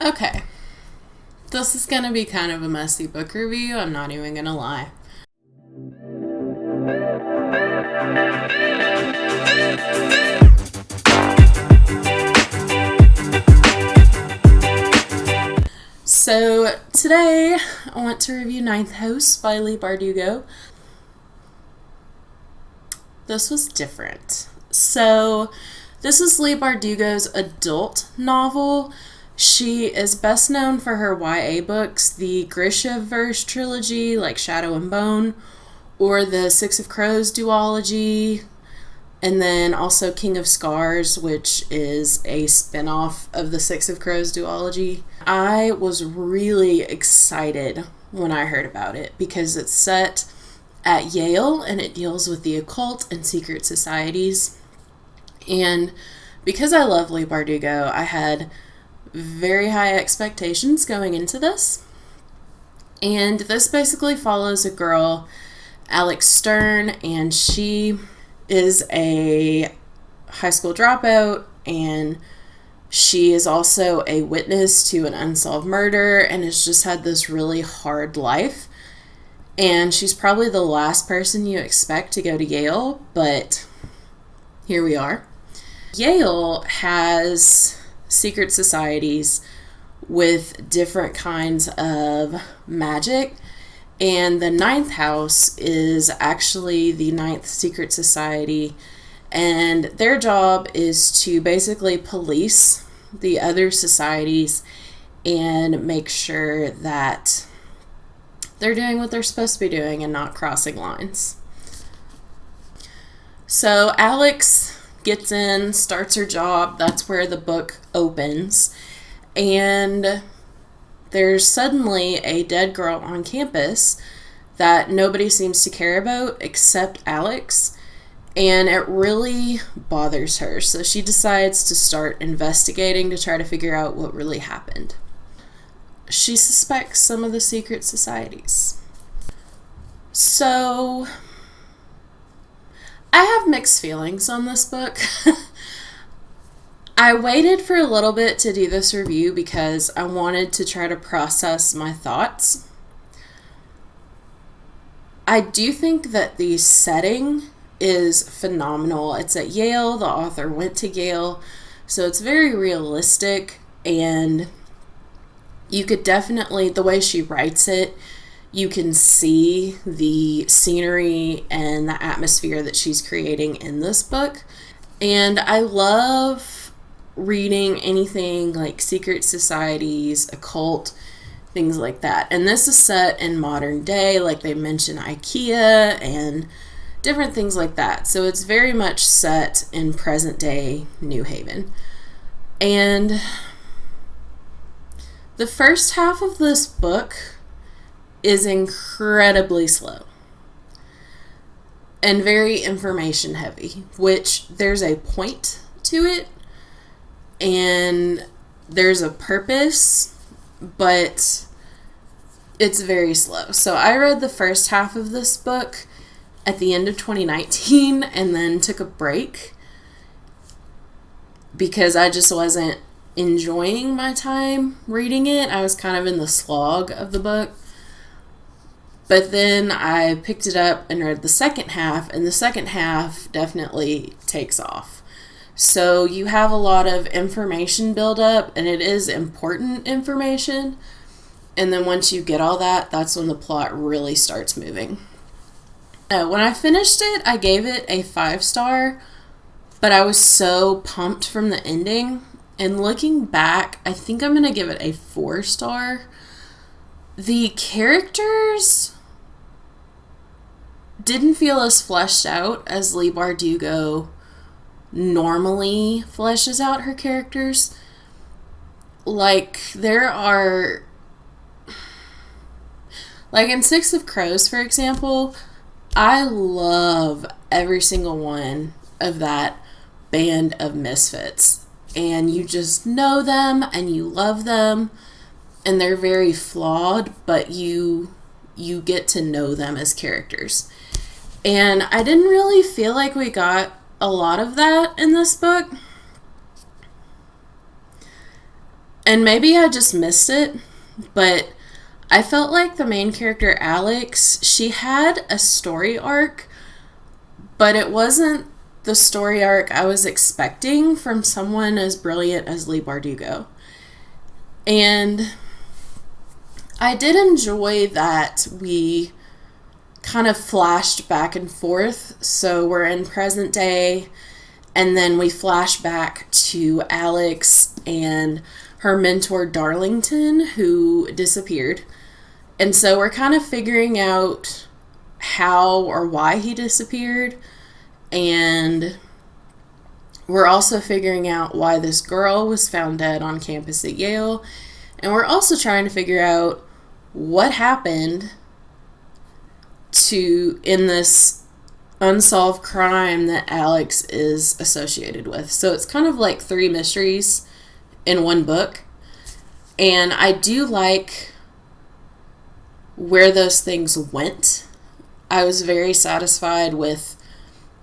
Okay, this is going to be kind of a messy book review, I'm not even going to lie. So today I want to review Ninth House by Leigh Bardugo. This was different. So this is Leigh Bardugo's adult novel. She is best known for her YA books, the Grishaverse trilogy, like Shadow and Bone, or the Six of Crows duology, and then also King of Scars, which is a spin-off of the Six of Crows duology. I was really excited when I heard about it because it's set at Yale and it deals with the occult and secret societies. And because I love Leigh Bardugo, I had very high expectations going into this. And this basically follows a girl, Alex Stern, and she is a high school dropout, and she is also a witness to an unsolved murder and has just had this really hard life. And she's probably the last person you expect to go to Yale, but here we are. Yale has secret societies with different kinds of magic, and the Ninth House is actually the ninth secret society, and their job is to basically police the other societies and make sure that they're doing what they're supposed to be doing and not crossing lines. So Alex gets in, starts her job. That's where the book opens. And there's suddenly a dead girl on campus that nobody seems to care about except Alex. And it really bothers her. So she decides to start investigating to try to figure out what really happened. She suspects some of the secret societies. So I have mixed feelings on this book. I waited for a little bit to do this review because I wanted to try to process my thoughts. I do think that the setting is phenomenal. It's at Yale. The author went to Yale, so it's very realistic, and you could definitely, the way she writes it, you can see the scenery and the atmosphere that she's creating in this book. And I love reading anything like secret societies, occult, things like that. And this is set in modern day, like they mention IKEA and different things like that. So it's very much set in present day New Haven. And the first half of this book is incredibly slow and very information heavy, which there's a point to it and there's a purpose, but it's very slow. So I read the first half of this book at the end of 2019 and then took a break because I just wasn't enjoying my time reading it. I was kind of in the slog of the book. But then I picked it up and read the second half, and the second half definitely takes off. So you have a lot of information build up, and it is important information. And then once you get all that, that's when the plot really starts moving. When I finished it, I gave it a 5-star, but I was so pumped from the ending. And looking back, I think I'm going to give it a 4-star. The characters didn't feel as fleshed out as Leigh Bardugo normally fleshes out her characters. Like, there are... Like in Six of Crows, for example, I love every single one of that band of misfits. And you just know them and you love them. And they're very flawed, but you get to know them as characters. And I didn't really feel like we got a lot of that in this book. and maybe I just missed it, but I felt like the main character, Alex, she had a story arc, but it wasn't the story arc I was expecting from someone as brilliant as Leigh Bardugo. And I did enjoy that we kind of flashed back and forth. So we're in present day, and then we flash back to Alex and her mentor, Darlington, who disappeared. And so we're kind of figuring out how or why he disappeared. And we're also figuring out why this girl was found dead on campus at Yale. And we're also trying to figure out what happened in this unsolved crime that Alex is associated with. So it's kind of like 3 mysteries in one book. And I do like where those things went. I was very satisfied with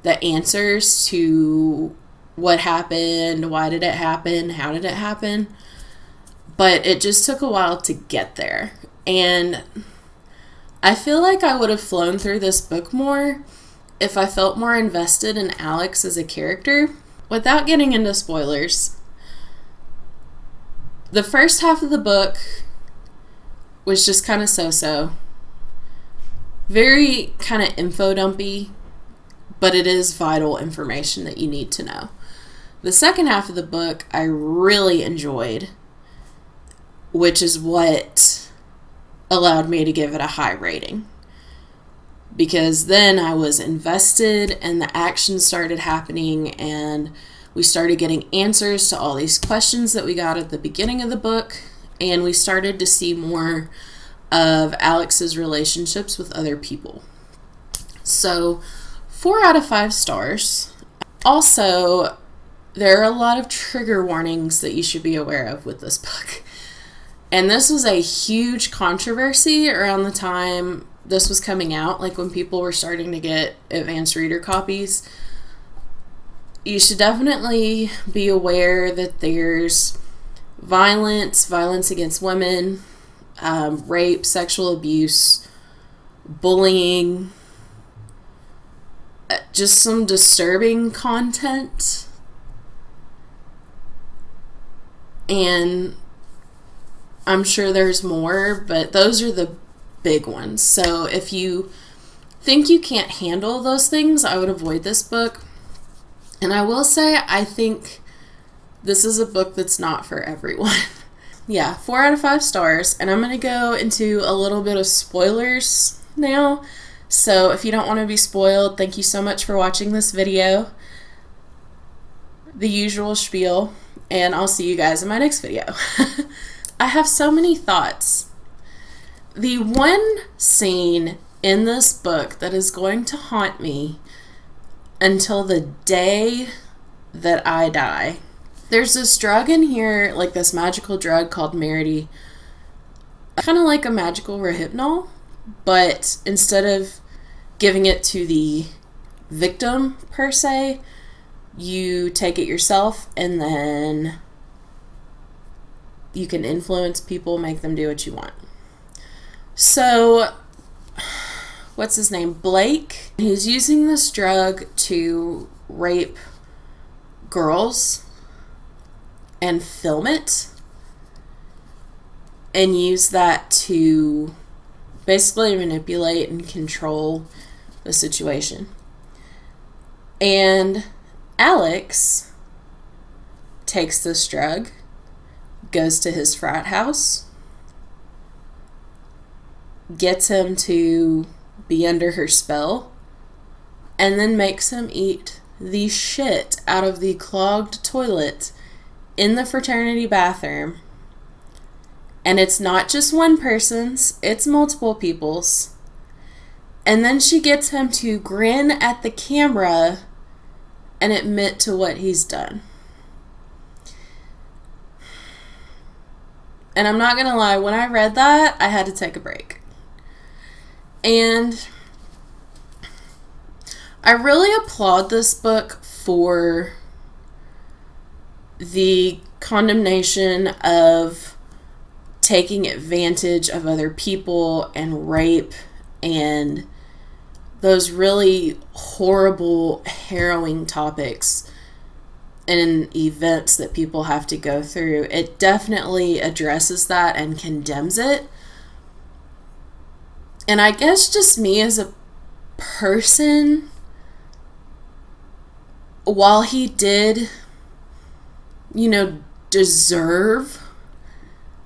the answers to what happened, why did it happen, how did it happen. But it just took a while to get there. And I feel like I would have flown through this book more if I felt more invested in Alex as a character. Without getting into spoilers, the first half of the book was just kind of so-so. Very kind of info dumpy, but it is vital information that you need to know. The second half of the book I really enjoyed, which is what allowed me to give it a high rating. Because then I was invested and the action started happening and we started getting answers to all these questions that we got at the beginning of the book, and we started to see more of Alex's relationships with other people. So 4 out of 5 stars. Also, there are a lot of trigger warnings that you should be aware of with this book. And this was a huge controversy around the time this was coming out, like when people were starting to get advanced reader copies. You should definitely be aware that there's violence against women, rape, sexual abuse, bullying, just some disturbing content. And I'm sure there's more, but those are the big ones. So if you think you can't handle those things, I would avoid this book. And I will say, I think this is a book that's not for everyone. Yeah, 4 out of 5 stars. And I'm going to go into a little bit of spoilers now. So if you don't want to be spoiled, thank you so much for watching this video. The usual spiel. And I'll see you guys in my next video. I have so many thoughts. The one scene in this book that is going to haunt me until the day that I die. There's this drug in here, like this magical drug called Merity. Kind of like a magical Rohypnol, but instead of giving it to the victim per se, you take it yourself and then you can influence people, make them do what you want. So, what's his name? Blake. He's using this drug to rape girls and film it and use that to basically manipulate and control the situation. And Alex takes this drug, goes to his frat house, gets him to be under her spell, and then makes him eat the shit out of the clogged toilet in the fraternity bathroom. And it's not just one person's, it's multiple people's. And then she gets him to grin at the camera and admit to what he's done. And I'm not gonna lie, when I read that, I had to take a break. And I really applaud this book for the condemnation of taking advantage of other people and rape and those really horrible, harrowing topics and events that people have to go through. It definitely addresses that and condemns it. And I guess just me as a person, while he did, deserve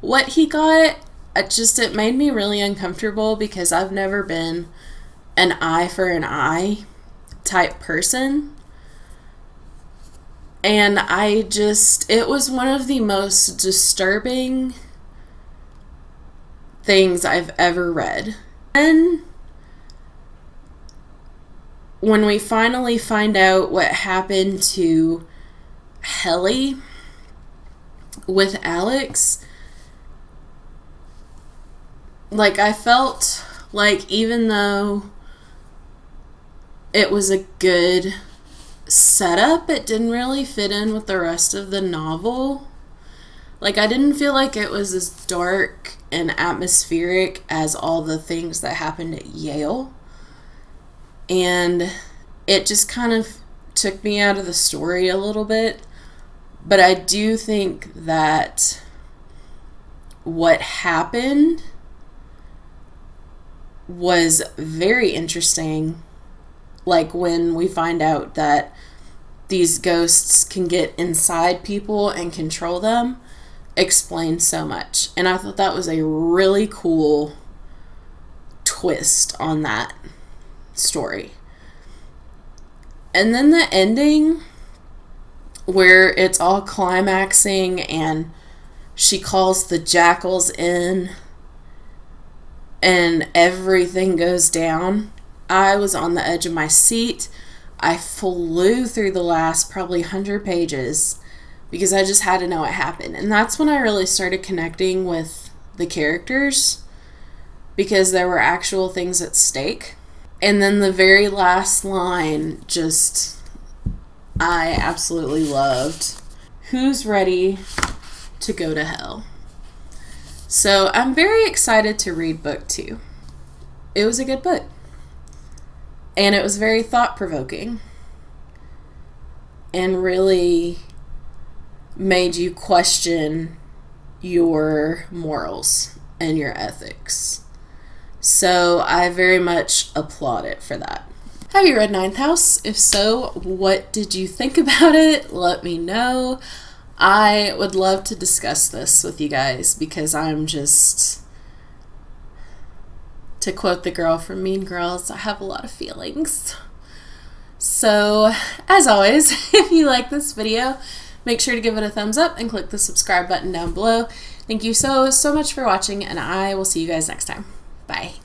what he got, it made me really uncomfortable because I've never been an eye for an eye type person. And it was one of the most disturbing things I've ever read. And when we finally find out what happened to Helly with Alex, I felt like even though it was a good setup, it didn't really fit in with the rest of the novel. I didn't feel like it was as dark and atmospheric as all the things that happened at Yale. And it just kind of took me out of the story a little bit. But I do think that what happened was very interesting. When we find out that these ghosts can get inside people and control them, explains so much. And I thought that was a really cool twist on that story. And then the ending, where it's all climaxing and she calls the jackals in and everything goes down, I was on the edge of my seat. I flew through the last probably 100 pages because I just had to know what happened. And that's when I really started connecting with the characters because there were actual things at stake. And then the very last line I absolutely loved. Who's ready to go to hell? So I'm very excited to read book 2. It was a good book. And it was very thought-provoking and really made you question your morals and your ethics. So I very much applaud it for that. Have you read Ninth House? If so, what did you think about it? Let me know. I would love to discuss this with you guys because I'm just... To quote the girl from Mean Girls, I have a lot of feelings. So, as always, if you like this video, make sure to give it a thumbs up and click the subscribe button down below. Thank you so much for watching, and I will see you guys next time. Bye.